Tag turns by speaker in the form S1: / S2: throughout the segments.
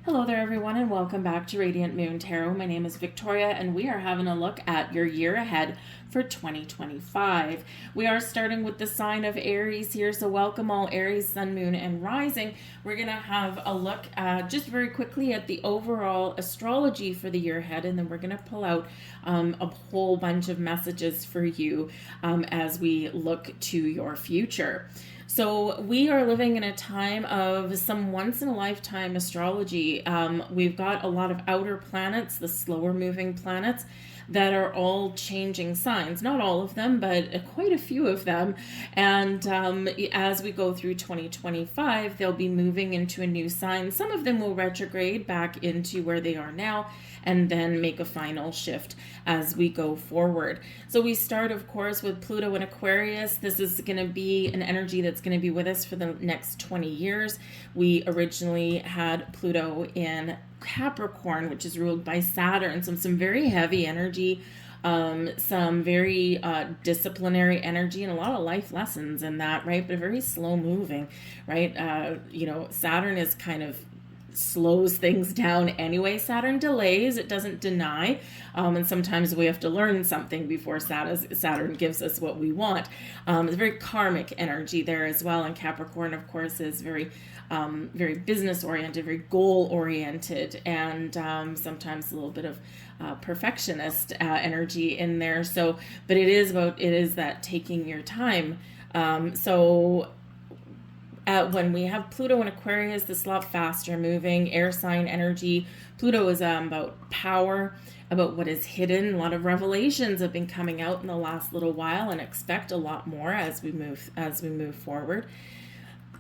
S1: Hello there, everyone, and welcome back to Radiant Moon Tarot. My name is Victoria, and we are having a look at your year ahead for 2025. We are starting with the sign of Aries here, so welcome all Aries, Sun, Moon, and Rising. We're going to have a look just very quickly at the overall astrology for the year ahead, and then we're going to pull out a whole bunch of messages for you as we look to your future. So we are living in a time of some once-in-a-lifetime astrology. We've got a lot of outer planets, the slower moving planets, that are all changing signs. Not all of them, but quite a few of them. And as we go through 2025, they'll be moving into a new sign. Some of them will retrograde back into where they are now, and then make a final shift as we go forward. So we start, of course, with Pluto in Aquarius. This is going to be an energy that's going to be with us for the next 20 years. We originally had Pluto in Capricorn, which is ruled by Saturn. So some very heavy energy, some very disciplinary energy, and a lot of life lessons in that, right? But very slow moving, right? Saturn is kind of slows things down anyway. Saturn delays, it doesn't deny, and sometimes we have to learn something before Saturn gives us what we want. It's very karmic energy there as well, and Capricorn, of course, is very business oriented, very goal oriented, and sometimes a little bit of perfectionist energy in there. So, but it is that taking your time. When we have Pluto in Aquarius, this is a lot faster moving, air sign energy. Pluto is about power, about what is hidden. A lot of revelations have been coming out in the last little while, and expect a lot more as we move forward.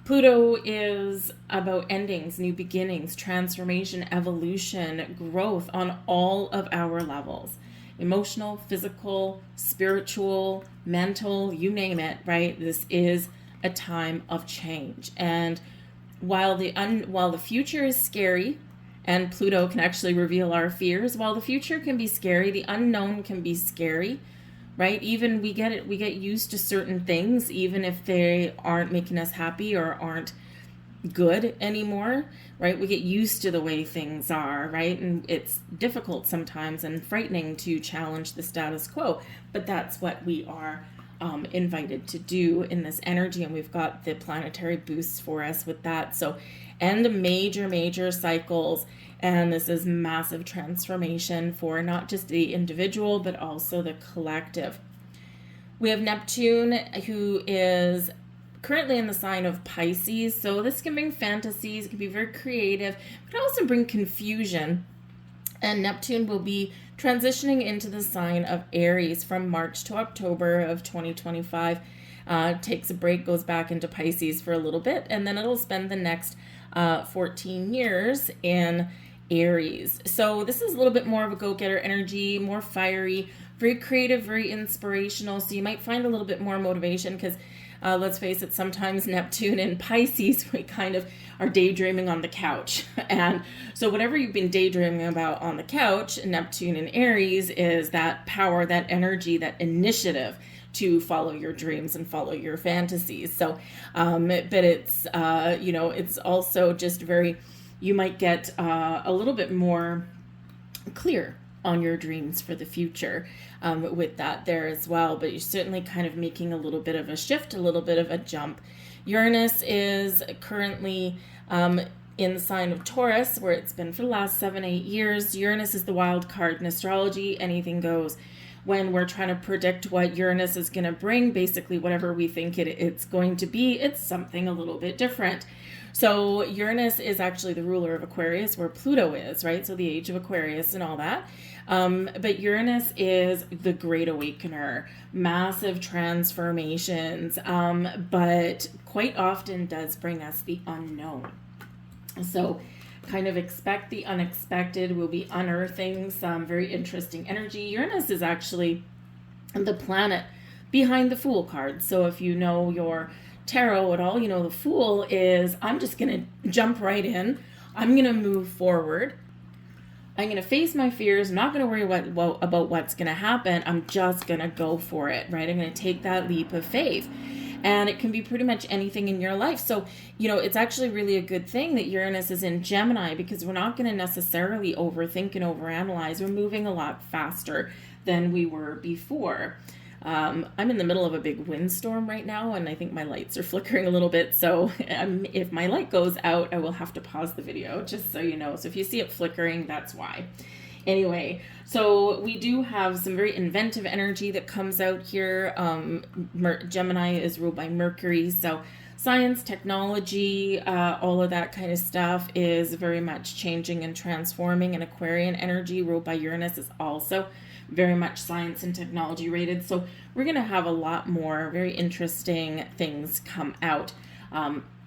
S1: Pluto is about endings, new beginnings, transformation, evolution, growth on all of our levels. Emotional, physical, spiritual, mental, you name it, right? This is a time of change. And while the future is scary, and Pluto can actually reveal our fears, while the future can be scary, the unknown can be scary, right? Even we get used to certain things, even if they aren't making us happy or aren't good anymore, right? We get used to the way things are, right? And it's difficult sometimes and frightening to challenge the status quo, but that's what we are invited to do in this energy, and we've got the planetary boosts for us with that. So end major cycles, and this is massive transformation for not just the individual but also the collective. We have Neptune, who is currently in the sign of Pisces, so this can bring fantasies, it can be very creative, but also bring confusion. And Neptune will be transitioning into the sign of Aries from March to October of 2025. Takes a break, goes back into Pisces for a little bit, and then it'll spend the next 14 years in Aries. So this is a little bit more of a go-getter energy, more fiery, very creative, very inspirational. So you might find a little bit more motivation because let's face it, sometimes Neptune and Pisces, we kind of are daydreaming on the couch. And so whatever you've been daydreaming about on the couch, Neptune and Aries is that power, that energy, that initiative to follow your dreams and follow your fantasies. So, but it's, it's also just you might get a little bit more clear on your dreams for the future with that there as well. But you're certainly kind of making a little bit of a shift, a little bit of a jump. Uranus is currently in the sign of Taurus, where it's been for the last 7-8 years. Uranus is the wild card in astrology. Anything goes. When we're trying to predict what Uranus is going to bring, basically whatever we think it's going to be, it's something a little bit different. So Uranus is actually the ruler of Aquarius, where Pluto is, right? So the age of Aquarius and all that. But Uranus is the great awakener, massive transformations, but quite often does bring us the unknown. So kind of expect the unexpected. We'll be unearthing some very interesting energy. Uranus is actually the planet behind the Fool card. So if you know your tarot at all, the Fool is, I'm just going to jump right in. I'm going to move forward. I'm going to face my fears. I'm not going to worry about what's going to happen. I'm just going to go for it, right? I'm going to take that leap of faith. And it can be pretty much anything in your life. So, it's actually really a good thing that Uranus is in Gemini, because we're not going to necessarily overthink and overanalyze. We're moving a lot faster than we were before. I'm in the middle of a big windstorm right now, and I think my lights are flickering a little bit. So if my light goes out, I will have to pause the video, just so you know. So if you see it flickering, that's why. Anyway, so we do have some very inventive energy that comes out here. Gemini is ruled by Mercury, so science, technology, all of that kind of stuff is very much changing and transforming. And Aquarian energy, ruled by Uranus, is also very much science and technology rated. So we're going to have a lot more very interesting things come out.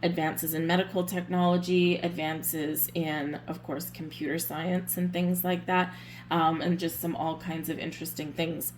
S1: Advances in medical technology, advances in, of course, computer science and things like that, and just some all kinds of interesting things.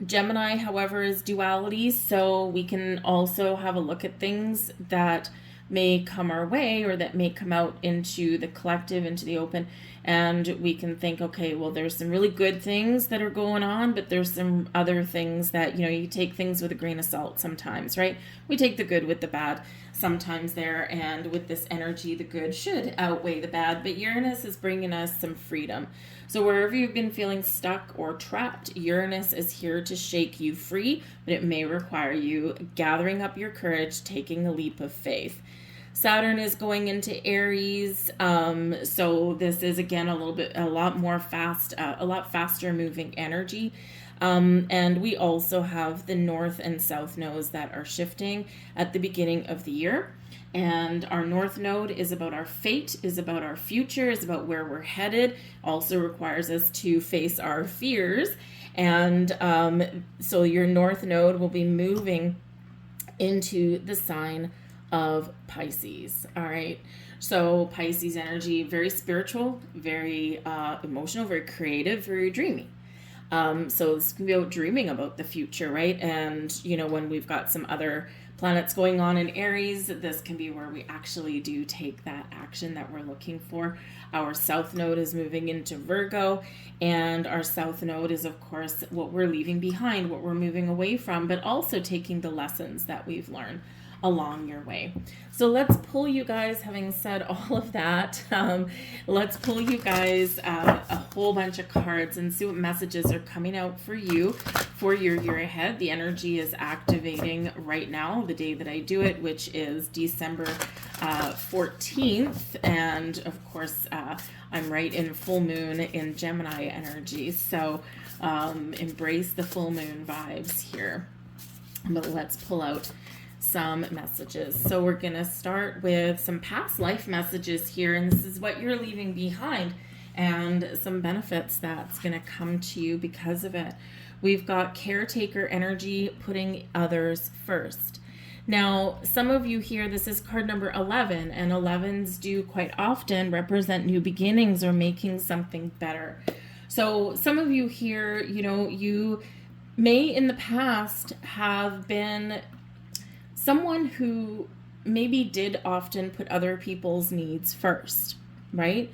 S1: Gemini, however, is duality, so we can also have a look at things that may come our way or that may come out into the collective, into the open, and we can think, okay, well, there's some really good things that are going on, but there's some other things that, you take things with a grain of salt sometimes, right? We take the good with the bad sometimes there, and with this energy, the good should outweigh the bad, but Uranus is bringing us some freedom. So wherever you've been feeling stuck or trapped, Uranus is here to shake you free, but it may require you gathering up your courage, taking a leap of faith. Saturn is going into Aries, so this is again a lot faster moving energy. And we also have the north and south nodes that are shifting at the beginning of the year. And our north node is about our fate, is about our future, is about where we're headed, also requires us to face our fears. And so your north node will be moving into the sign of Pisces. All right. So Pisces energy, very spiritual, very emotional, very creative, very dreamy. So this can be about dreaming about the future, right? And, when we've got some other planets going on in Aries, this can be where we actually do take that action that we're looking for. Our south node is moving into Virgo, and our south node is, of course, what we're leaving behind, what we're moving away from, but also taking the lessons that we've learned along your way. So let's pull you guys, having said all of that, let's pull you guys a whole bunch of cards and see what messages are coming out for you for your year ahead. The energy is activating right now, the day that I do it, which is December 14th. And of course, I'm right in full moon in Gemini energy. So embrace the full moon vibes here. But let's pull out some messages. So we're going to start with some past life messages here, and this is what you're leaving behind and some benefits that's going to come to you because of it. We've got caretaker energy, putting others first. Now, some of you here, this is card number 11, and 11s do quite often represent new beginnings or making something better. So some of you here, you may in the past have been someone who maybe did often put other people's needs first, right?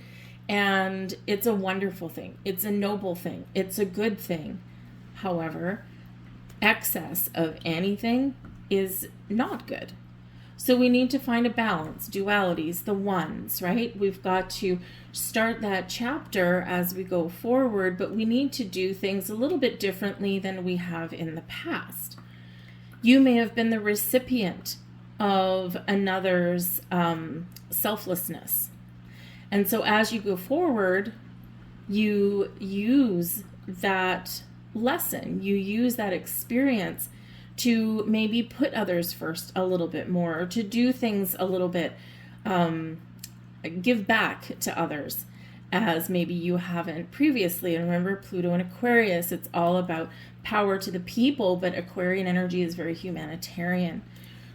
S1: And it's a wonderful thing. It's a noble thing. It's a good thing. However, excess of anything is not good. So we need to find a balance, dualities, the ones, right? We've got to start that chapter as we go forward, but we need to do things a little bit differently than we have in the past. You may have been the recipient of another's selflessness. And so as you go forward, you use that lesson, you use that experience to maybe put others first a little bit more, or to do things a little bit, give back to others as maybe you haven't previously. And remember, Pluto and Aquarius, it's all about power to the people, but Aquarian energy is very humanitarian.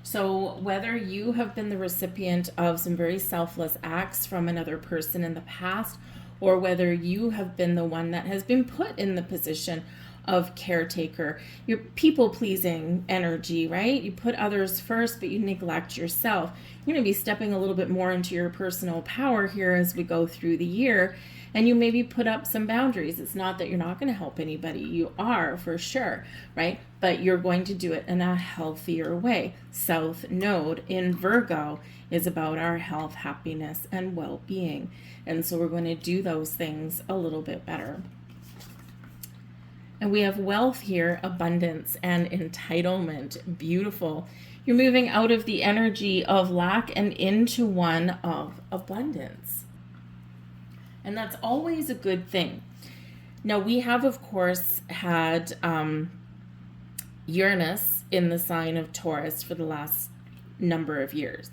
S1: So whether you have been the recipient of some very selfless acts from another person in the past, or whether you have been the one that has been put in the position of caretaker, your people-pleasing energy, right? You put others first, but you neglect yourself. You're going to be stepping a little bit more into your personal power here as we go through the year. And you maybe put up some boundaries. It's not that you're not going to help anybody. You are, for sure, right? But you're going to do it in a healthier way. South Node in Virgo is about our health, happiness, and well-being. And so we're going to do those things a little bit better. And we have wealth here, abundance, and entitlement. Beautiful. You're moving out of the energy of lack and into one of abundance. And that's always a good thing. Now, we have, of course, had Uranus in the sign of Taurus for the last number of years.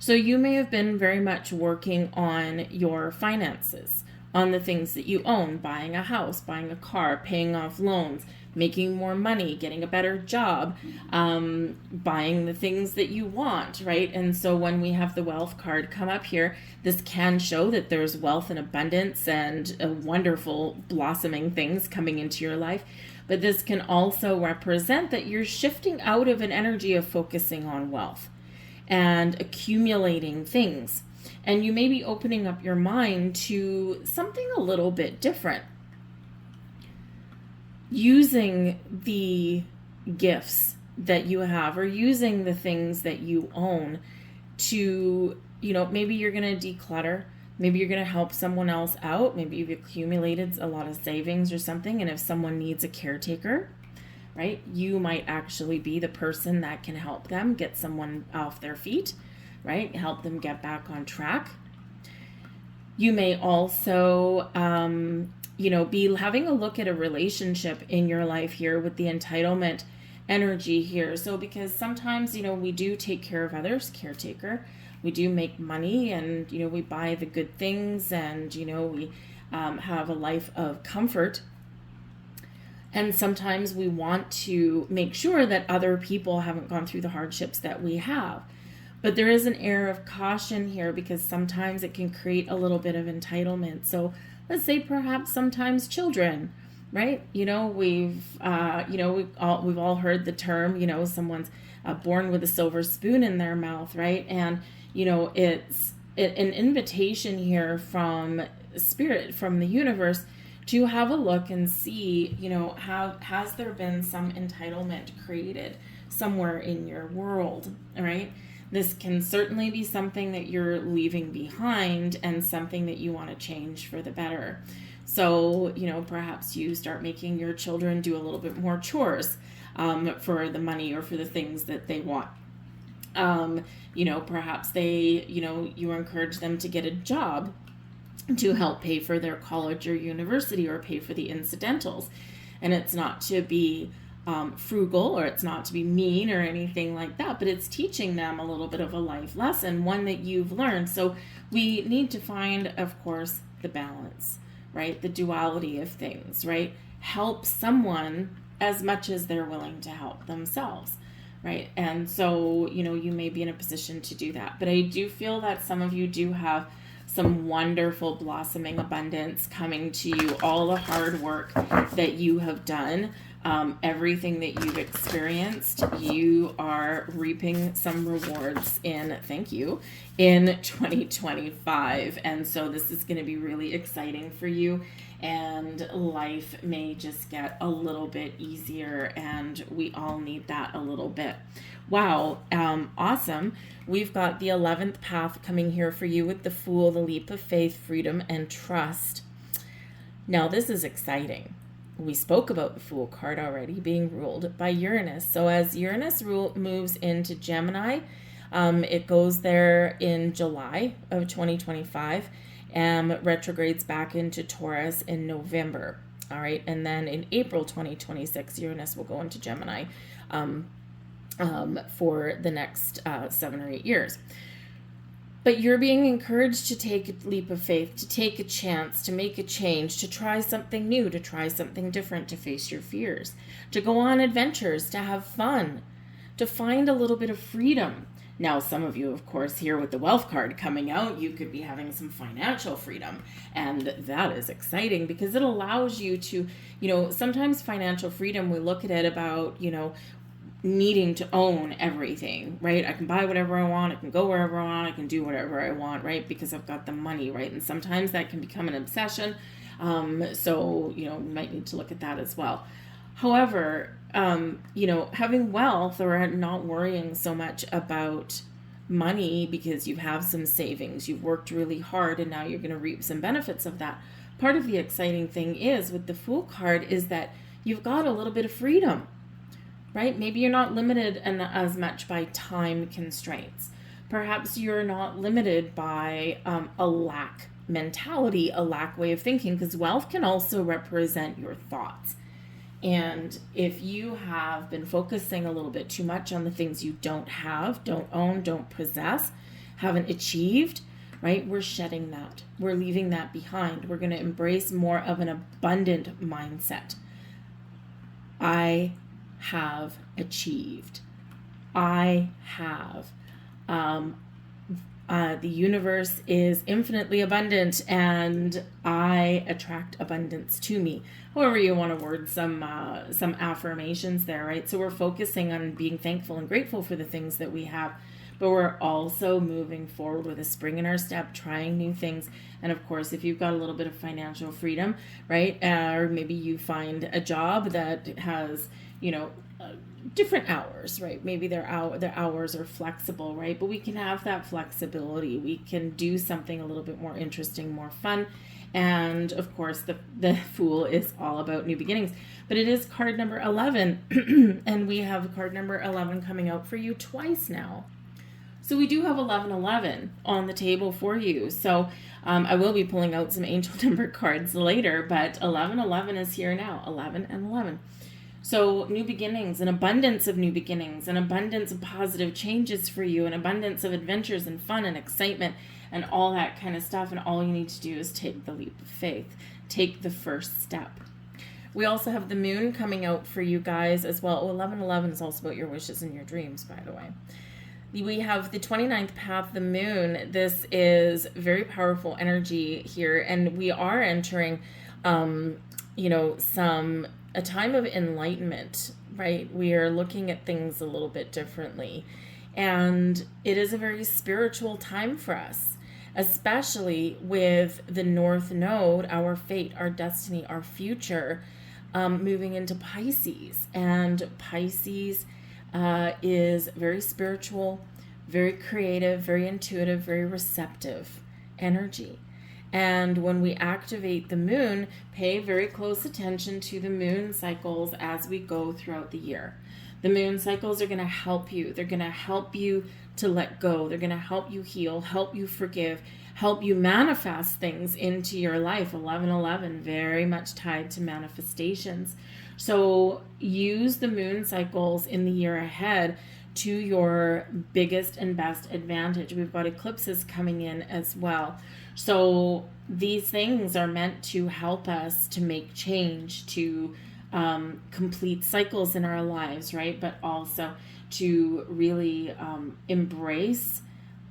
S1: So you may have been very much working on your finances, on the things that you own, buying a house, buying a car, paying off loans, making more money, getting a better job, buying the things that you want, right? And so when we have the wealth card come up here, this can show that there's wealth and abundance and wonderful blossoming things coming into your life. But this can also represent that you're shifting out of an energy of focusing on wealth and accumulating things. And you may be opening up your mind to something a little bit different. Using the gifts that you have or using the things that you own to, maybe you're going to declutter. Maybe you're going to help someone else out. Maybe you've accumulated a lot of savings or something. And if someone needs a caretaker, right, you might actually be the person that can help them get someone off their feet, right? Help them get back on track. You may also, be having a look at a relationship in your life here with the entitlement energy here. So because sometimes, we do take care of others, caretaker. We do make money and, we buy the good things and, we have a life of comfort. And sometimes we want to make sure that other people haven't gone through the hardships that we have. But there is an air of caution here because sometimes it can create a little bit of entitlement. So let's say perhaps sometimes children, right? We've all heard the term, someone's born with a silver spoon in their mouth, right? And, it's an invitation here from spirit, from the universe, to have a look and see, has there been some entitlement created somewhere in your world, right? This can certainly be something that you're leaving behind and something that you want to change for the better. So, perhaps you start making your children do a little bit more chores for the money or for the things that they want. Perhaps they, you encourage them to get a job to help pay for their college or university or pay for the incidentals. And it's not to be frugal or it's not to be mean or anything like that, but it's teaching them a little bit of a life lesson, one that you've learned. So we need to find, of course, the balance, right? The duality of things, right? Help someone as much as they're willing to help themselves. Right. And so, you may be in a position to do that. But I do feel that some of you do have some wonderful blossoming abundance coming to you, all the hard work that you have done, everything that you've experienced, you are reaping some rewards in 2025. And so this is going to be really exciting for you. And life may just get a little bit easier, and we all need that a little bit. Wow, awesome. We've got the 11th path coming here for you with the Fool, the leap of faith, freedom, and trust. Now, this is exciting. We spoke about the Fool card already being ruled by Uranus. So as Uranus moves into Gemini, it goes there in July of 2025. Retrogrades back into Taurus in November. All right. And then in April 2026, Uranus will go into Gemini for the next 7 or 8 years. But you're being encouraged to take a leap of faith, to take a chance, to make a change, to try something new, to try something different, to face your fears, to go on adventures, to have fun, to find a little bit of freedom. Now, some of you, of course, here with the wealth card coming out, you could be having some financial freedom. And that is exciting because it allows you to, sometimes financial freedom, we look at it about, needing to own everything, right? I can buy whatever I want, I can go wherever I want, I can do whatever I want, right? Because I've got the money, right? And sometimes that can become an obsession. So, you might need to look at that as well. However, having wealth or not worrying so much about money because you have some savings, you've worked really hard, and now you're going to reap some benefits of that. Part of the exciting thing is with the Fool card is that you've got a little bit of freedom, right? Maybe you're not limited as much by time constraints. Perhaps you're not limited by a lack mentality, a lack way of thinking, because wealth can also represent your thoughts. And if you have been focusing a little bit too much on the things you don't have, don't own, don't possess, haven't achieved, right? We're shedding that. We're leaving that behind. We're going to embrace more of an abundant mindset. I have achieved. I have. The universe is infinitely abundant, and I attract abundance to me. However you want to word some affirmations there, right? So we're focusing on being thankful and grateful for the things that we have, but we're also moving forward with a spring in our step, trying new things. And of course, if you've got a little bit of financial freedom, right? Or maybe you find a job that has, different hours, right? Maybe their hours are flexible, right? But we can have that flexibility. We can do something a little bit more interesting, more fun. And of course, the Fool is all about new beginnings. But it is card number 11. And we have card number 11 coming out for you twice now. So we do have 1111 on the table for you. So I will be pulling out some angel number cards later, but 1111 is here now. 11 and 11. So new beginnings, an abundance of new beginnings, an abundance of positive changes for you, an abundance of adventures and fun and excitement and all that kind of stuff. And all you need to do is take the leap of faith. Take the first step. We also have the moon coming out for you guys as well. 1111 is also about your wishes and your dreams, by the way. We have the 29th path, the moon. This is very powerful energy here. And we are entering, a time of enlightenment, right? We are looking at things a little bit differently. And it is a very spiritual time for us, especially with the North Node, our fate, our destiny, our future, moving into Pisces. And Pisces is very spiritual, very creative, very intuitive, very receptive energy. And when we activate the moon, pay very close attention to the moon cycles as we go throughout the year. The moon cycles are going to help you. They're going to help you to let go. They're going to help you heal, help you forgive, help you manifest things into your life. 1111, very much tied to manifestations. So use the moon cycles in the year ahead to your biggest and best advantage. We've got eclipses coming in as well. So these things are meant to help us to make change, to complete cycles in our lives, right? But also to really embrace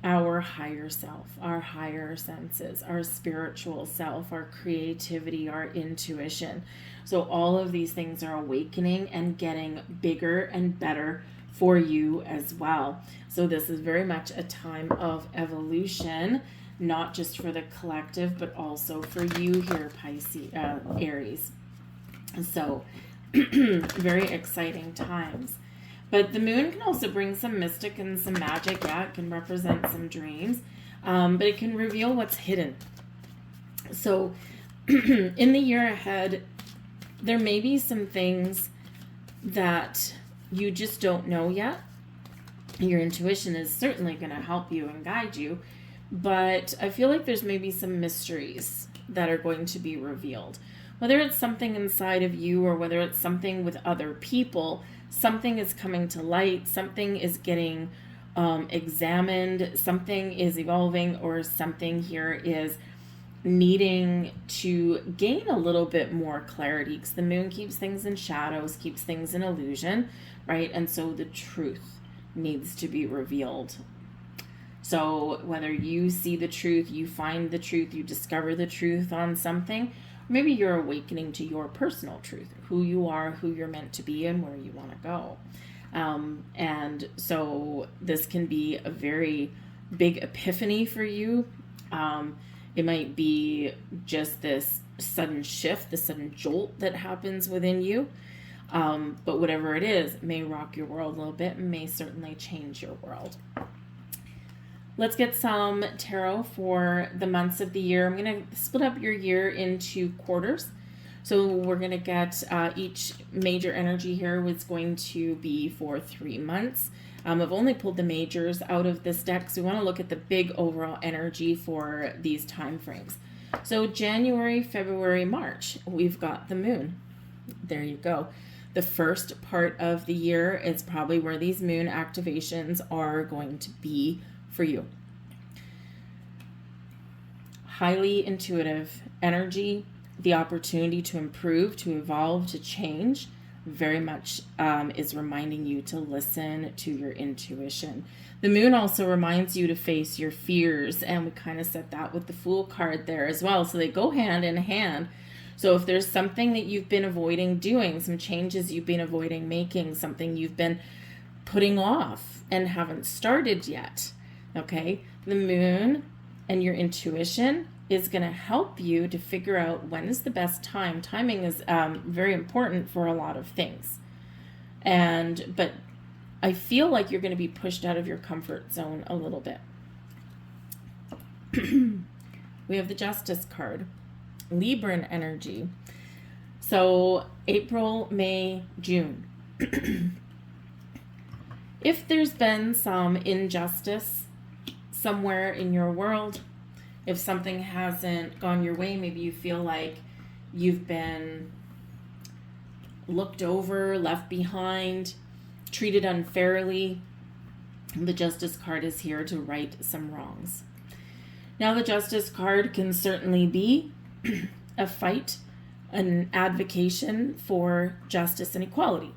S1: our higher self, our higher senses, our spiritual self, our creativity, our intuition. So all of these things are awakening and getting bigger and better for you as well. So this is very much a time of evolution, not just for the collective, but also for you here, Aries. So very exciting times. But the moon can also bring some mystic and some magic. Yeah, it can represent some dreams, but it can reveal what's hidden. So in the year ahead, there may be some things that you just don't know yet. Your intuition is certainly going to help you and guide you, but I feel like there's maybe some mysteries that are going to be revealed. Whether it's something inside of you or whether it's something with other people, something is coming to light, something is getting examined, something is evolving, or something here is needing to gain a little bit more clarity, because the moon keeps things in shadows, keeps things in illusion, right? And so the truth needs to be revealed. So whether you see the truth, you find the truth, you discover the truth on something, maybe you're awakening to your personal truth, who you are, who you're meant to be, and where you want to go. And so this can be a very big epiphany for you. It might be just this sudden shift, the sudden jolt that happens within you. But whatever it is, it may rock your world a little bit, may certainly change your world. Let's get some tarot for the months of the year. I'm going to split up your year into quarters. So we're going to get each major energy here was going to be for 3 months. I've only pulled the majors out of this deck, so we want to look at the big overall energy for these time frames. So January, February, March, we've got the moon. There you go. The first part of the year is probably where these moon activations are going to be for you. Highly intuitive energy, the opportunity to improve, to evolve, to change, very much is reminding you to listen to your intuition. The moon also reminds you to face your fears, and we kind of set that with the Fool card there as well. So they go hand in hand. So if there's something that you've been avoiding doing, some changes you've been avoiding making, something you've been putting off and haven't started yet, okay, the moon and your intuition is going to help you to figure out when is the best time. Timing is very important for a lot of things. But I feel like you're going to be pushed out of your comfort zone a little bit. We have the Justice card. Libran energy. So April, May, June. If there's been some injustice somewhere in your world, if something hasn't gone your way, maybe you feel like you've been looked over, left behind, treated unfairly, the Justice card is here to right some wrongs. Now, the Justice card can certainly be a fight, an advocation for justice and equality.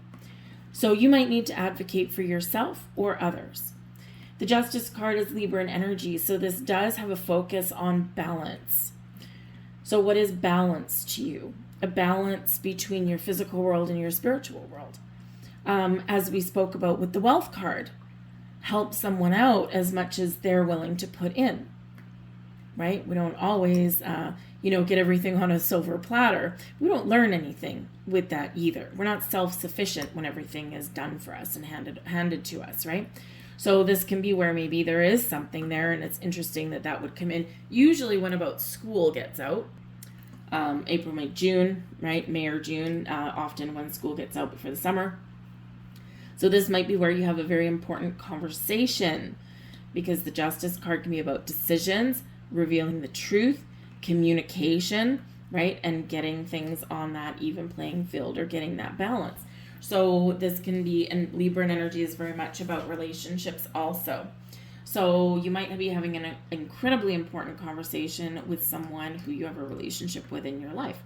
S1: So you might need to advocate for yourself or others. The Justice card is Libran energy, so this does have a focus on balance. So what is balance to you? A balance between your physical world and your spiritual world. As we spoke about with the Wealth card, help someone out as much as they're willing to put in, right? We don't always, get everything on a silver platter. We don't learn anything with that either. We're not self-sufficient when everything is done for us and handed to us, right? So this can be where maybe there is something there, and it's interesting that would come in usually when about school gets out. April, May, June, right? May or June, often when school gets out before the summer. So this might be where you have a very important conversation, because the Justice card can be about decisions, revealing the truth, communication, right? And getting things on that even playing field or getting that balance. So this can be, and Libran energy is very much about relationships also. So you might be having an incredibly important conversation with someone who you have a relationship with in your life.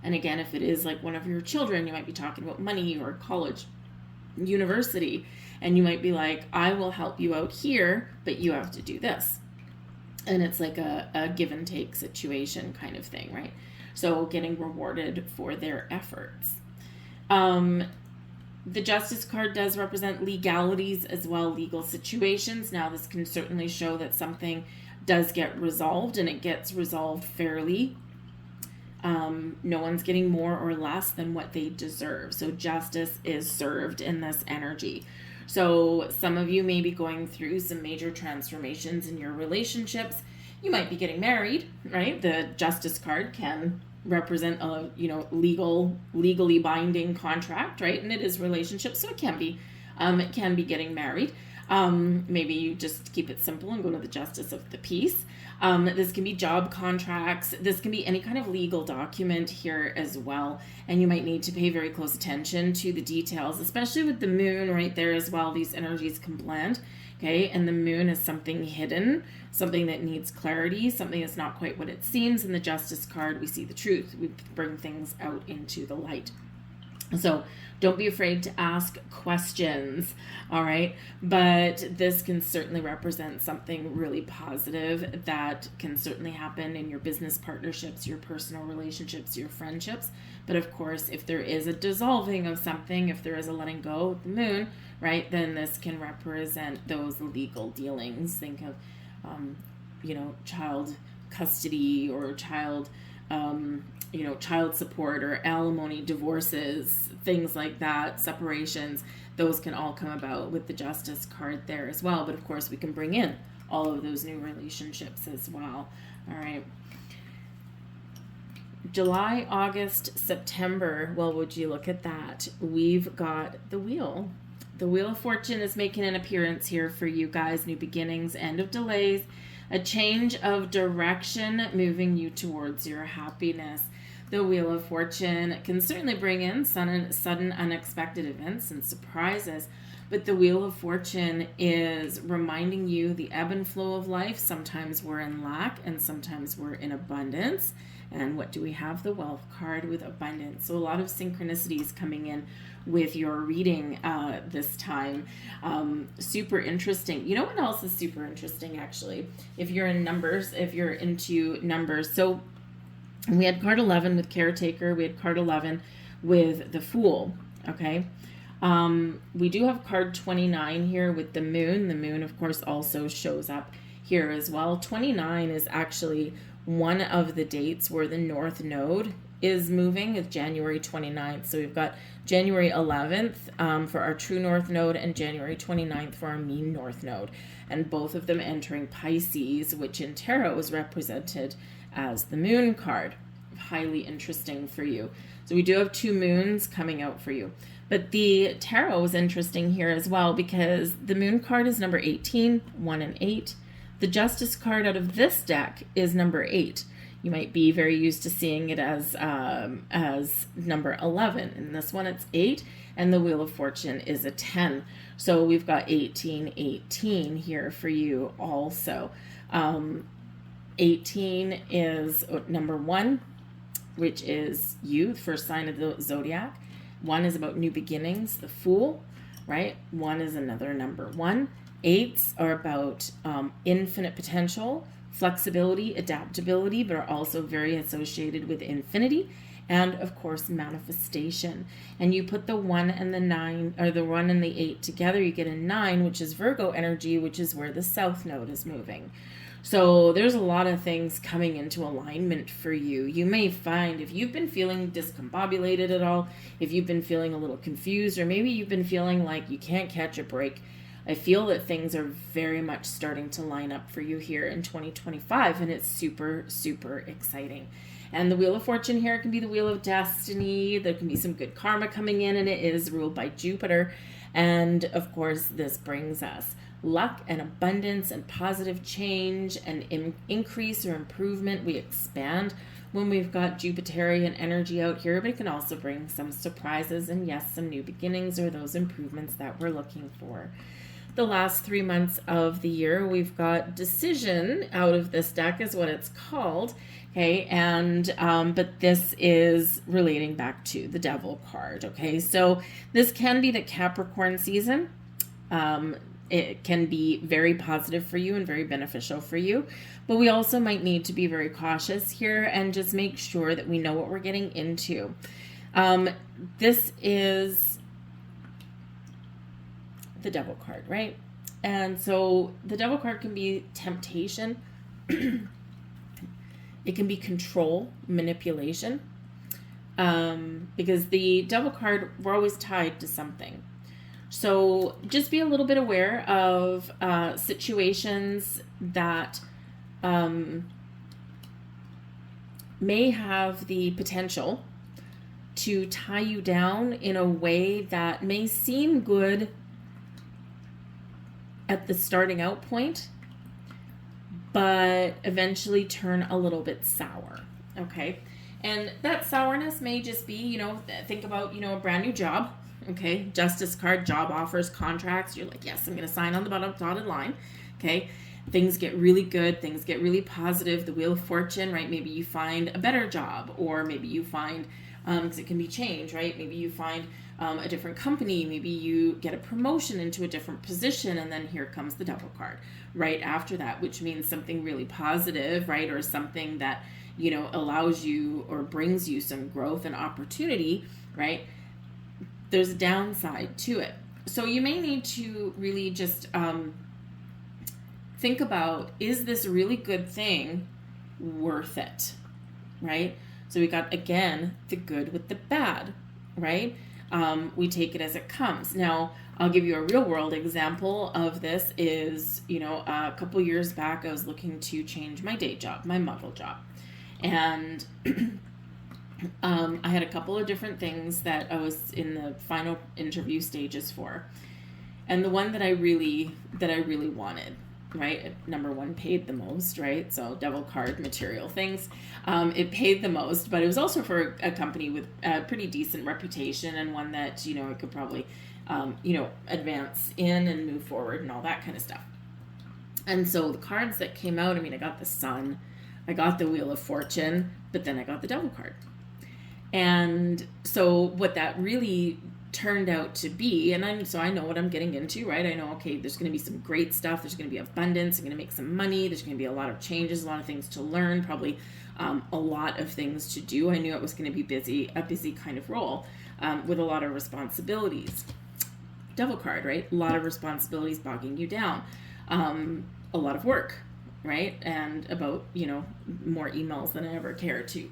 S1: And again, if it is like one of your children, you might be talking about money or college, university, and you might be like, I will help you out here, but you have to do this. And it's like a give and take situation kind of thing, right? So getting rewarded for their efforts. The Justice card does represent legalities as well, legal situations. Now, this can certainly show that something does get resolved, and it gets resolved fairly. No one's getting more or less than what they deserve. So justice is served in this energy. So some of you may be going through some major transformations in your relationships. You might be getting married, right? The Justice card can represent a legally binding contract, right? And it is relationships, so it can be getting married. Maybe you just keep it simple and go to the Justice of the Peace. This can be job contracts. This can be any kind of legal document here as well. And you might need to pay very close attention to the details, especially with the moon right there as well. These energies can blend, okay? And the moon is something hidden, something that needs clarity, something that's not quite what it seems. In the Justice card, we see the truth. We bring things out into the light. So don't be afraid to ask questions, all right? But this can certainly represent something really positive that can certainly happen in your business partnerships, your personal relationships, your friendships. But of course, if there is a dissolving of something, if there is a letting go of the moon, right, then this can represent those legal dealings. Think of, child custody or child support or alimony, divorces, things like that, separations. Those can all come about with the Justice card there as well. But of course, we can bring in all of those new relationships as well. All right. July, August, September. Well, would you look at that? We've got the wheel. The Wheel of Fortune is making an appearance here for you guys. New beginnings, end of delays, a change of direction, moving you towards your happiness. The Wheel of Fortune can certainly bring in sudden unexpected events and surprises, but the Wheel of Fortune is reminding you the ebb and flow of life. Sometimes we're in lack and sometimes we're in abundance. And what do we have? The Wealth card with abundance. So a lot of synchronicities coming in with your reading this time. Super interesting. You know what else is super interesting, actually? If you're in numbers, if you're into numbers. So we had card 11 with Caretaker. We had card 11 with the Fool. Okay. We do have card 29 here with the Moon. The Moon, of course, also shows up here as well. 29 is actually one of the dates where the North Node is moving. It's January 29th. So we've got January 11th for our true North Node and January 29th for our mean North Node. And both of them entering Pisces, which in tarot is represented as the Moon card. Highly interesting for you. So we do have two moons coming out for you. But the tarot is interesting here as well because the Moon card is number 18, 1 and 8. The Justice card out of this deck is number 8. You might be very used to seeing it as number 11. In this one, it's 8, and the Wheel of Fortune is a 10. So we've got 1818 here for you also. 18 is number 1, which is you, the first sign of the zodiac. 1 is about new beginnings, the Fool, right? 1 is another number 1. 8s are about infinite potential, flexibility, adaptability, but are also very associated with infinity, and of course manifestation. And you put the 1 and the 9, or the 1 and the 8 together, you get a 9, which is Virgo energy, which is where the South Node is moving. So there's a lot of things coming into alignment for you. You may find if you've been feeling discombobulated at all, if you've been feeling a little confused, or maybe you've been feeling like you can't catch a break, I feel that things are very much starting to line up for you here in 2025, and it's super, super exciting. And the Wheel of Fortune here can be the Wheel of Destiny. There can be some good karma coming in, and it is ruled by Jupiter. And of course, this brings us luck and abundance and positive change and increase or improvement. We expand when we've got Jupiterian energy out here, but it can also bring some surprises and, yes, some new beginnings or those improvements that we're looking for. The last 3 months of the year, we've got Decision out of this deck is what it's called. Okay, and but this is relating back to the Devil card. Okay, so this can be the Capricorn season. It can be very positive for you and very beneficial for you, but we also might need to be very cautious here and just make sure that we know what we're getting into. This is the Devil card, right? And so the Devil card can be temptation. It can be control, manipulation, because the Devil card, we're always tied to something. So just be a little bit aware of situations that may have the potential to tie you down in a way that may seem good at the starting out point, but eventually turn a little bit sour. Okay. And that sourness may just be, think about, a brand new job. Okay. Justice card, job offers, contracts. You're like, yes, I'm going to sign on the bottom dotted line. Okay. Things get really good. Things get really positive. The Wheel of Fortune, right? Maybe you find a better job, or maybe you find because it can be change, right? Maybe you find a different company, maybe you get a promotion into a different position, and then here comes the Devil card right after that, which means something really positive, right? Or something that, allows you or brings you some growth and opportunity, right? There's a downside to it. So you may need to really just think about, is this really good thing worth it, right? So we got, again, the good with the bad, right? We take it as it comes. Now, I'll give you a real world example of this is, a couple years back, I was looking to change my day job, my model job. And I had a couple of different things that I was in the final interview stages for. And the one that I really wanted, right? Number one, paid the most, right? So Devil card, material things. It paid the most, but it was also for a company with a pretty decent reputation and one that, I could probably, advance in and move forward and all that kind of stuff. And so the cards that came out, I got the Sun, I got the Wheel of Fortune, but then I got the Devil card. And so what that really turned out to be, and I know what I'm getting into, right? I know, okay, there's going to be some great stuff. There's going to be abundance. I'm going to make some money. There's going to be a lot of changes, a lot of things to learn, probably a lot of things to do. I knew it was going to be a busy kind of role with a lot of responsibilities. Devil card, right? A lot of responsibilities bogging you down. A lot of work, right? And about, more emails than I ever care to,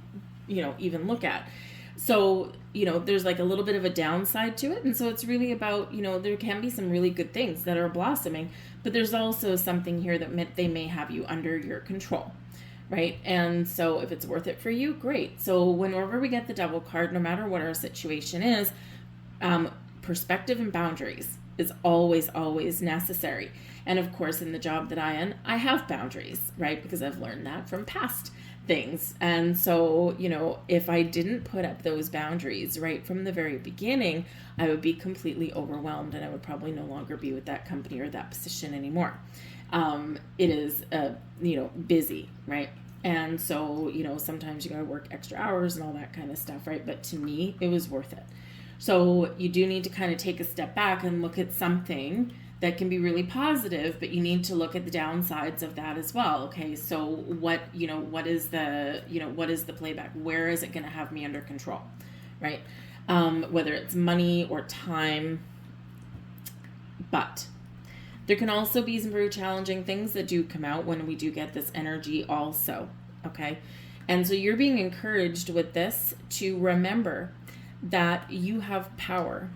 S1: even look at. So, there's like a little bit of a downside to it. And so it's really about, there can be some really good things that are blossoming, but there's also something here that they may have you under your control, right? And so if it's worth it for you, great. So whenever we get the Devil card, no matter what our situation is, perspective and boundaries is always, always necessary. And of course, in the job that I'm in, I have boundaries, right? Because I've learned that from past things. And so, if I didn't put up those boundaries right from the very beginning, I would be completely overwhelmed and I would probably no longer be with that company or that position anymore. It is, busy, right? And so, sometimes you gotta work extra hours and all that kind of stuff, right? But to me, it was worth it. So you do need to kind of take a step back and look at something that can be really positive, but you need to look at the downsides of that as well. Okay, so what is the playback? Where is it going to have me under control, right? Whether it's money or time. But there can also be some very challenging things that do come out when we do get this energy also, okay? And so you're being encouraged with this to remember that you have power.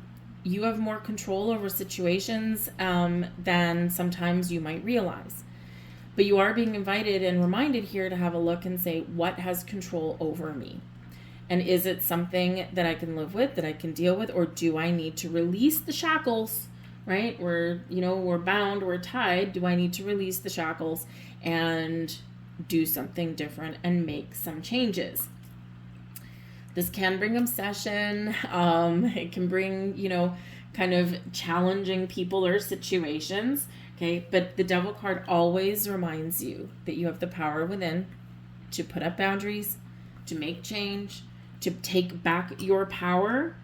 S1: You have more control over situations than sometimes you might realize. But you are being invited and reminded here to have a look and say, what has control over me? And is it something that I can live with, that I can deal with, or do I need to release the shackles, right? We're bound, we're tied. Do I need to release the shackles and do something different and make some changes? This can bring obsession. It can bring, kind of challenging people or situations. Okay. But the Devil card always reminds you that you have the power within to put up boundaries, to make change, to take back your power.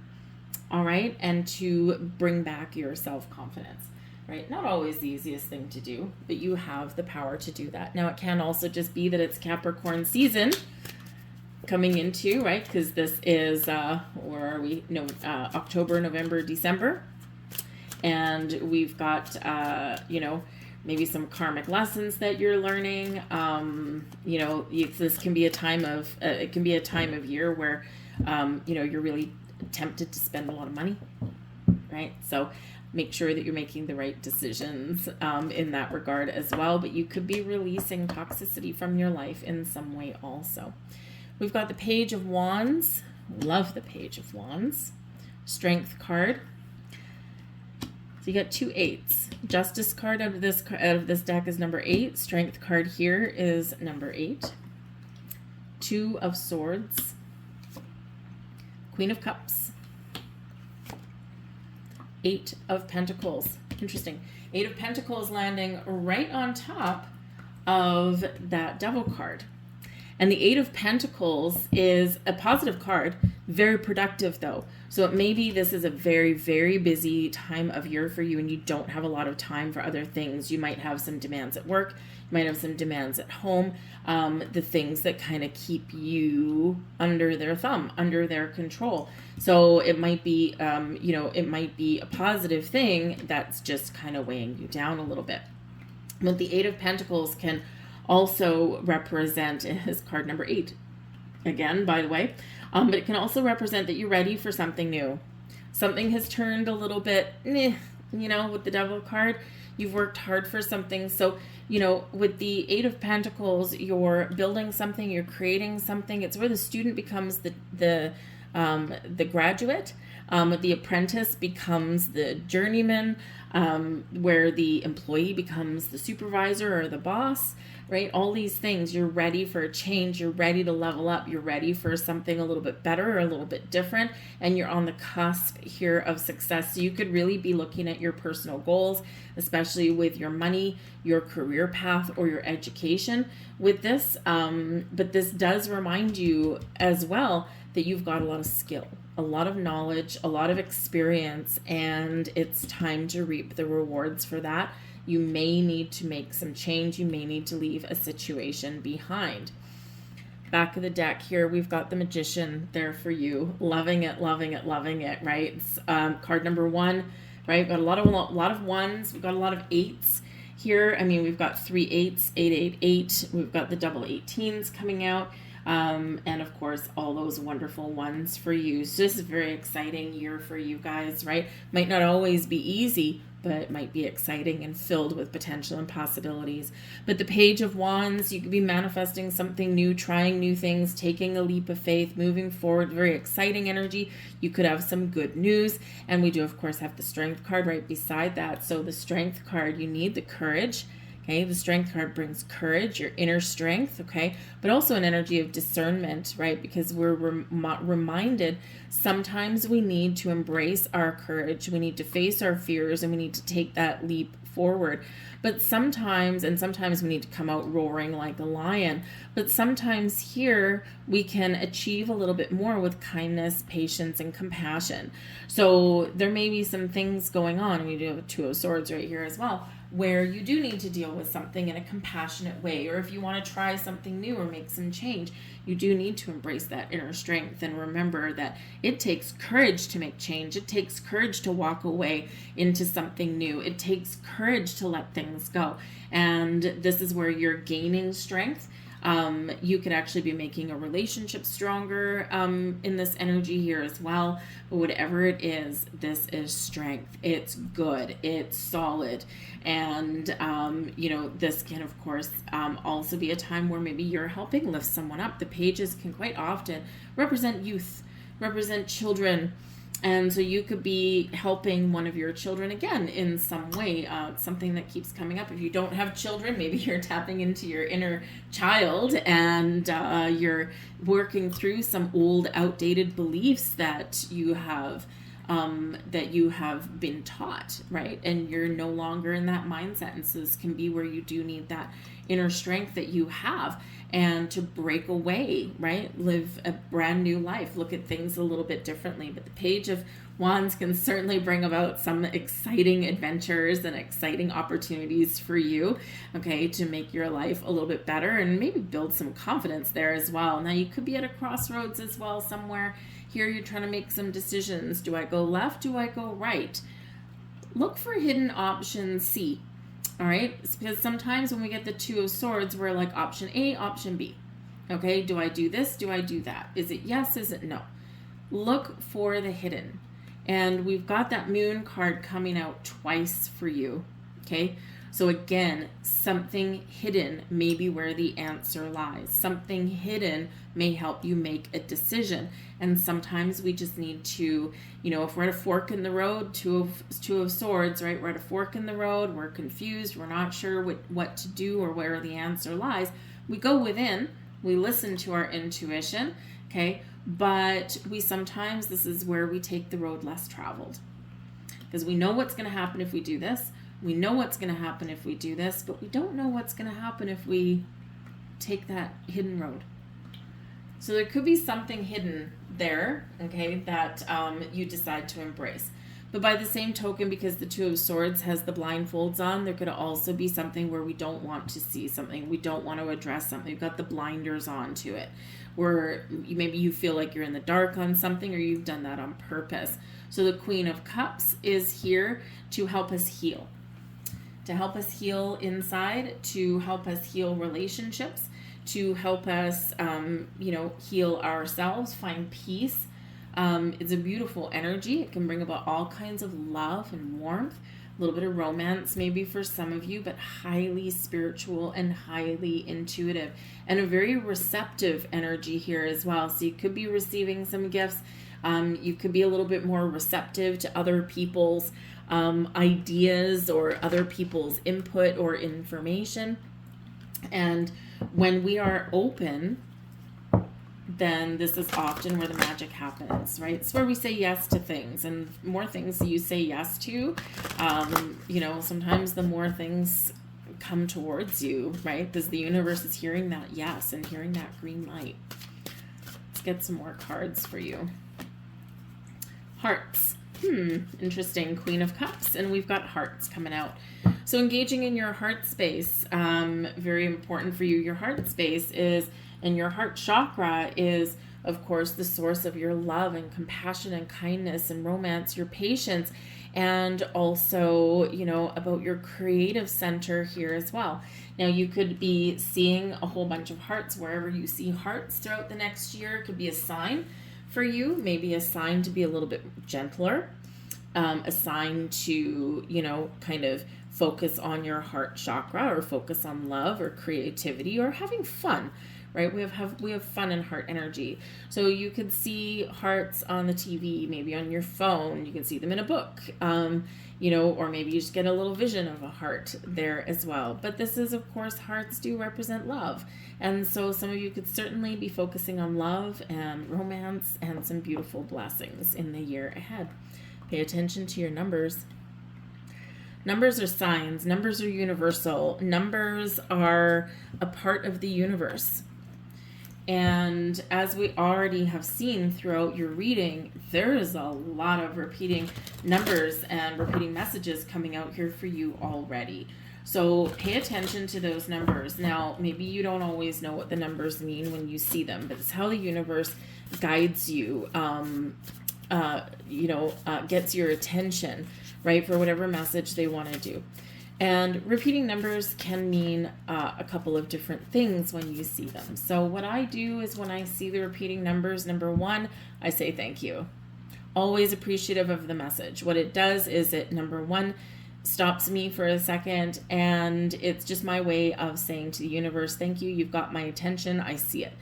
S1: All right. And to bring back your self-confidence, right? Not always the easiest thing to do, but you have the power to do that. Now, it can also just be that it's Capricorn season coming into, right? Because this is, where are we? No, October, November, December. And we've got, maybe some karmic lessons that you're learning. This can be a time of, it can be a time of year where, you're really tempted to spend a lot of money, right? So make sure that you're making the right decisions in that regard as well. But you could be releasing toxicity from your life in some way also. We've got the Page of Wands. Love the Page of Wands. Strength card. So you got 2 8s. Justice card out of this deck is number 8. Strength card here is number 8. 2 of Swords. Queen of Cups. 8 of Pentacles. Interesting. 8 of Pentacles landing right on top of that Devil card. And the 8 of Pentacles is a positive card. Very productive though. So maybe this is a very, very busy time of year for you and you don't have a lot of time for other things. You might have some demands at work. You might have some demands at home. The things that kind of keep you under their thumb, under their control. So it might be, it might be a positive thing that's just kind of weighing you down a little bit. But the Eight of Pentacles can also represent, is card number 8. Again, by the way, but it can also represent that you're ready for something new. Something has turned a little bit, with the Devil card. You've worked hard for something. So, with the Eight of Pentacles, you're building something, you're creating something. It's where the student becomes the graduate. The apprentice becomes the journeyman, where the employee becomes the supervisor or the boss, right? All these things, you're ready for a change, you're ready to level up, you're ready for something a little bit better or a little bit different, and you're on the cusp here of success. So you could really be looking at your personal goals, especially with your money, your career path, or your education with this. But this does remind you as well that you've got a lot of skill, a lot of knowledge, a lot of experience, and it's time to reap the rewards for that. You may need to make some change. You may need to leave a situation behind. Back of the deck here, we've got the Magician there for you. Loving it, loving it, loving it, right? It's, card number 1, right? We've got a lot of ones. We've got a lot of 8s here. I mean, we've got 3 8s, 8, 8, 8. We've got the double 18s coming out. And of course, all those wonderful ones for you. So this is a very exciting year for you guys, right? Might not always be easy, but it might be exciting and filled with potential and possibilities. But the Page of Wands, you could be manifesting something new, trying new things, taking a leap of faith, moving forward. Very exciting energy. You could have some good news. And we do, of course, have the Strength card right beside that. So the Strength card, you need the courage. Okay, the Strength card brings courage, your inner strength, okay, but also an energy of discernment, right? Because we're reminded sometimes we need to embrace our courage, we need to face our fears, and we need to take that leap forward. But sometimes we need to come out roaring like a lion. But sometimes here we can achieve a little bit more with kindness, patience, and compassion. So there may be some things going on. We do have a Two of Swords right here as well, where you do need to deal with something in a compassionate way, or if you want to try something new or make some change, you do need to embrace that inner strength and remember that it takes courage to make change. It takes courage to walk away into something new. It takes courage to let things go. And this is where you're gaining strength. You could actually be making a relationship stronger in this energy here as well. But whatever it is, this is strength. It's good. It's solid. And, this can, of course, also be a time where maybe you're helping lift someone up. The pages can quite often represent youth, represent children. And so you could be helping one of your children again in some way, something that keeps coming up. If you don't have children, maybe you're tapping into your inner child and you're working through some old, outdated beliefs that you have been taught, right? And you're no longer in that mindset. And so this can be where you do need that inner strength that you have and to break away, right? Live a brand new life, look at things a little bit differently. But the Page of Wands can certainly bring about some exciting adventures and exciting opportunities for you, okay, to make your life a little bit better and maybe build some confidence there as well. Now you could be at a crossroads as well somewhere. Here you're trying to make some decisions. Do I go left? Do I go right? Look for hidden option C. All right, it's because sometimes when we get the Two of Swords, we're like option A, option B. Okay, do I do this? Do I do that? Is it yes? Is it no? Look for the hidden. And we've got that Moon card coming out twice for you. Okay, so again, something hidden may be where the answer lies. Something hidden may help you make a decision. And sometimes we just need to, if we're at a fork in the road, two of Swords, right? We're at a fork in the road, we're confused, we're not sure what to do or where the answer lies. We go within, we listen to our intuition, okay? But this is where we take the road less traveled. Because we know what's going to happen if we do this. We know what's going to happen if we do this, but we don't know what's going to happen if we take that hidden road. So there could be something hidden there, okay, that you decide to embrace. But by the same token, because the Two of Swords has the blindfolds on, there could also be something where we don't want to see something. We don't want to address something. We've got the blinders on to it. Where maybe you feel like you're in the dark on something, or you've done that on purpose. So the Queen of Cups is here to help us heal. To help us heal inside, to help us heal relationships, to help us, heal ourselves, find peace. It's a beautiful energy. It can bring about all kinds of love and warmth, a little bit of romance maybe for some of you, but highly spiritual and highly intuitive, and a very receptive energy here as well. So you could be receiving some gifts. You could be a little bit more receptive to other people's ideas or other people's input or information. And when we are open, then this is often where the magic happens, right? It's where we say yes to things, and more things you say yes to, sometimes the more things come towards you, right? Because the universe is hearing that yes and hearing that green light. Let's get some more cards for you. Hearts. Interesting. Queen of Cups, and we've got hearts coming out. So engaging in your heart space, very important for you. Your heart space is, and your heart chakra is, of course, the source of your love and compassion and kindness and romance, your patience, and also, about your creative center here as well. Now, you could be seeing a whole bunch of hearts. Wherever you see hearts throughout the next year, it could be a sign for you, maybe a sign to be a little bit gentler, a sign to, kind of focus on your heart chakra, or focus on love or creativity or having fun, right? We have fun and heart energy. So you could see hearts on the TV, maybe on your phone. You can see them in a book, or maybe you just get a little vision of a heart there as well. But this is, of course, hearts do represent love. And so some of you could certainly be focusing on love and romance and some beautiful blessings in the year ahead. Pay attention to your numbers. Numbers are signs. Numbers are universal. Numbers are a part of the universe. And as we already have seen throughout your reading, there is a lot of repeating numbers and repeating messages coming out here for you already. So pay attention to those numbers. Now, maybe you don't always know what the numbers mean when you see them, but it's how the universe guides you, gets your attention, right, for whatever message they want to do. And repeating numbers can mean a couple of different things when you see them. So what I do is, when I see the repeating numbers, number one, I say thank you. Always appreciative of the message. What it does is it, number one, stops me for a second, and it's just my way of saying to the universe, thank you, you've got my attention, I see it.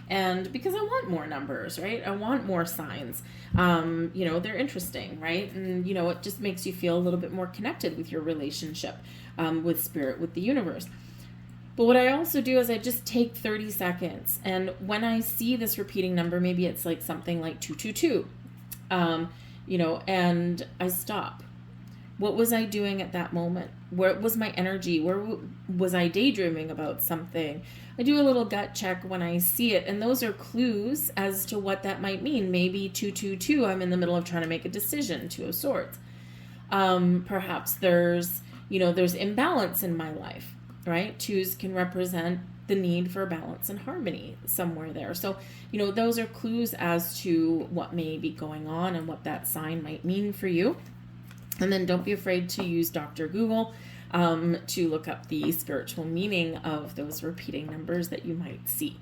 S1: And because I want more numbers, right? I want more signs. They're interesting, right? And, it just makes you feel a little bit more connected with your relationship with spirit, with the universe. But what I also do is I just take 30 seconds. And when I see this repeating number, maybe it's like something like 222, and I stop. What was I doing at that moment? Where was my energy? Where was I daydreaming about something? I do a little gut check when I see it, and those are clues as to what that might mean. Maybe 222, I'm in the middle of trying to make a decision, Two of Swords. Perhaps there's imbalance in my life, right? Twos can represent the need for balance and harmony somewhere there. So, those are clues as to what may be going on and what that sign might mean for you. And then don't be afraid to use Dr. Google to look up the spiritual meaning of those repeating numbers that you might see.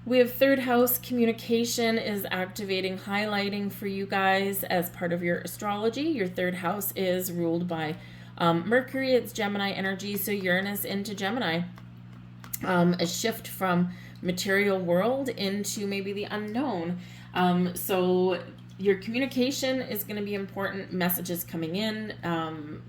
S1: We have third house. Communication is activating, highlighting for you guys as part of your astrology. Your third house is ruled by Mercury. It's Gemini energy, so Uranus into Gemini. A shift from material world into maybe the unknown. So your communication is going to be important. Messages coming in,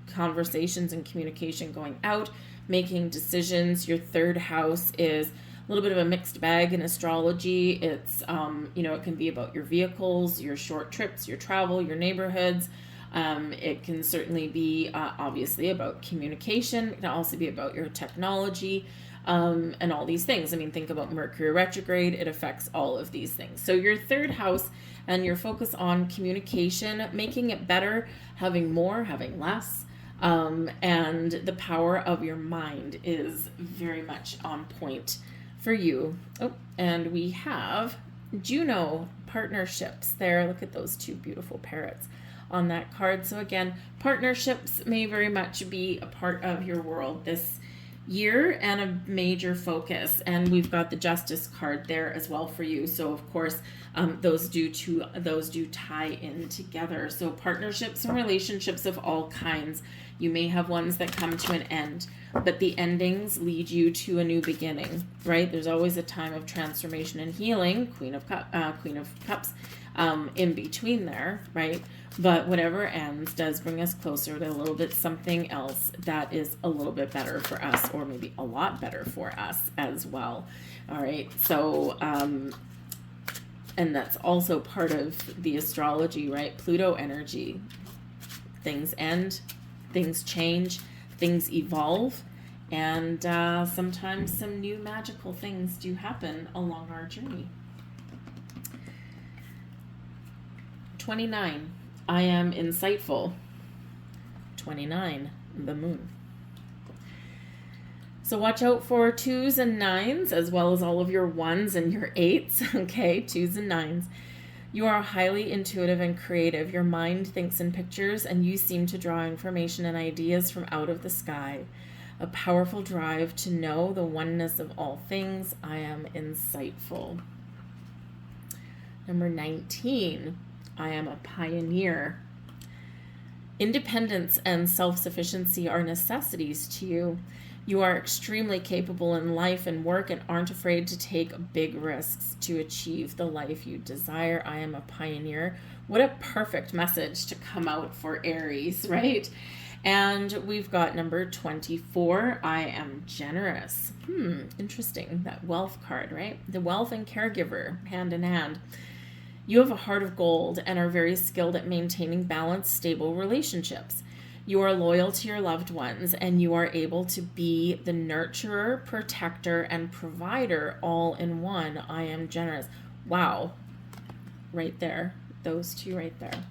S1: conversations and communication going out, making decisions. Your third house is a little bit of a mixed bag in astrology. It's, it can be about your vehicles, your short trips, your travel, your neighborhoods, It can certainly be obviously about communication. It can also be about your technology, and all these things. I mean, think about Mercury retrograde. It affects all of these things. So your third house and your focus on communication, making it better, having more, having less, and the power of your mind is very much on point for you. Oh, and we have Juno partnerships there. Look at those two beautiful parrots on that card. So again, partnerships may very much be a part of your world this year and a major focus. And we've got the Justice card there as well for you. So of course, those do tie in together. So partnerships and relationships of all kinds. You may have ones that come to an end, but the endings lead you to a new beginning, right? There's always a time of transformation and healing, Queen of Cups, in between there, right? But whatever ends does bring us closer to a little bit something else that is a little bit better for us, or maybe a lot better for us as well. All right. So, and that's also part of the astrology, right? Pluto energy. Things end, things change, things evolve, and sometimes some new magical things do happen along our journey. 29. I am insightful. 29. The moon. So watch out for 2s and 9s, as well as all of your 1s and your 8s. Okay, 2s and 9s. You are highly intuitive and creative. Your mind thinks in pictures, and you seem to draw information and ideas from out of the sky. A powerful drive to know the oneness of all things. I am insightful. Number 19. I am a pioneer. Independence and self-sufficiency are necessities to you. You are extremely capable in life and work and aren't afraid to take big risks to achieve the life you desire. I am a pioneer. What a perfect message to come out for Aries, right? And we've got number 24. I am generous. Interesting. That wealth card, right? The wealth and caregiver, hand in hand. You have a heart of gold and are very skilled at maintaining balanced, stable relationships. You are loyal to your loved ones, and you are able to be the nurturer, protector, and provider all in one. I am generous. Wow. Right there. Those two right there.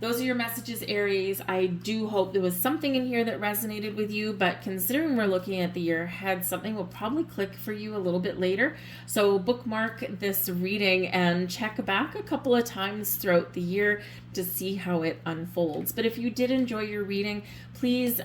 S1: Those are your messages, Aries. I do hope there was something in here that resonated with you, but considering we're looking at the year ahead, something will probably click for you a little bit later. So bookmark this reading and check back a couple of times throughout the year to see how it unfolds. But if you did enjoy your reading, please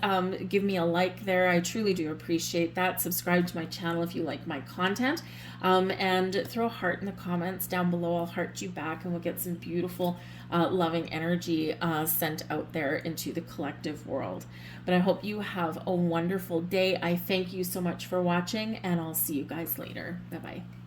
S1: give me a like there. I truly do appreciate that. Subscribe to my channel if you like my content, and throw a heart in the comments down below. I'll heart you back, and we'll get some beautiful loving energy sent out there into the collective world. But I hope you have a wonderful day. I thank you so much for watching, and I'll see you guys later. Bye-bye.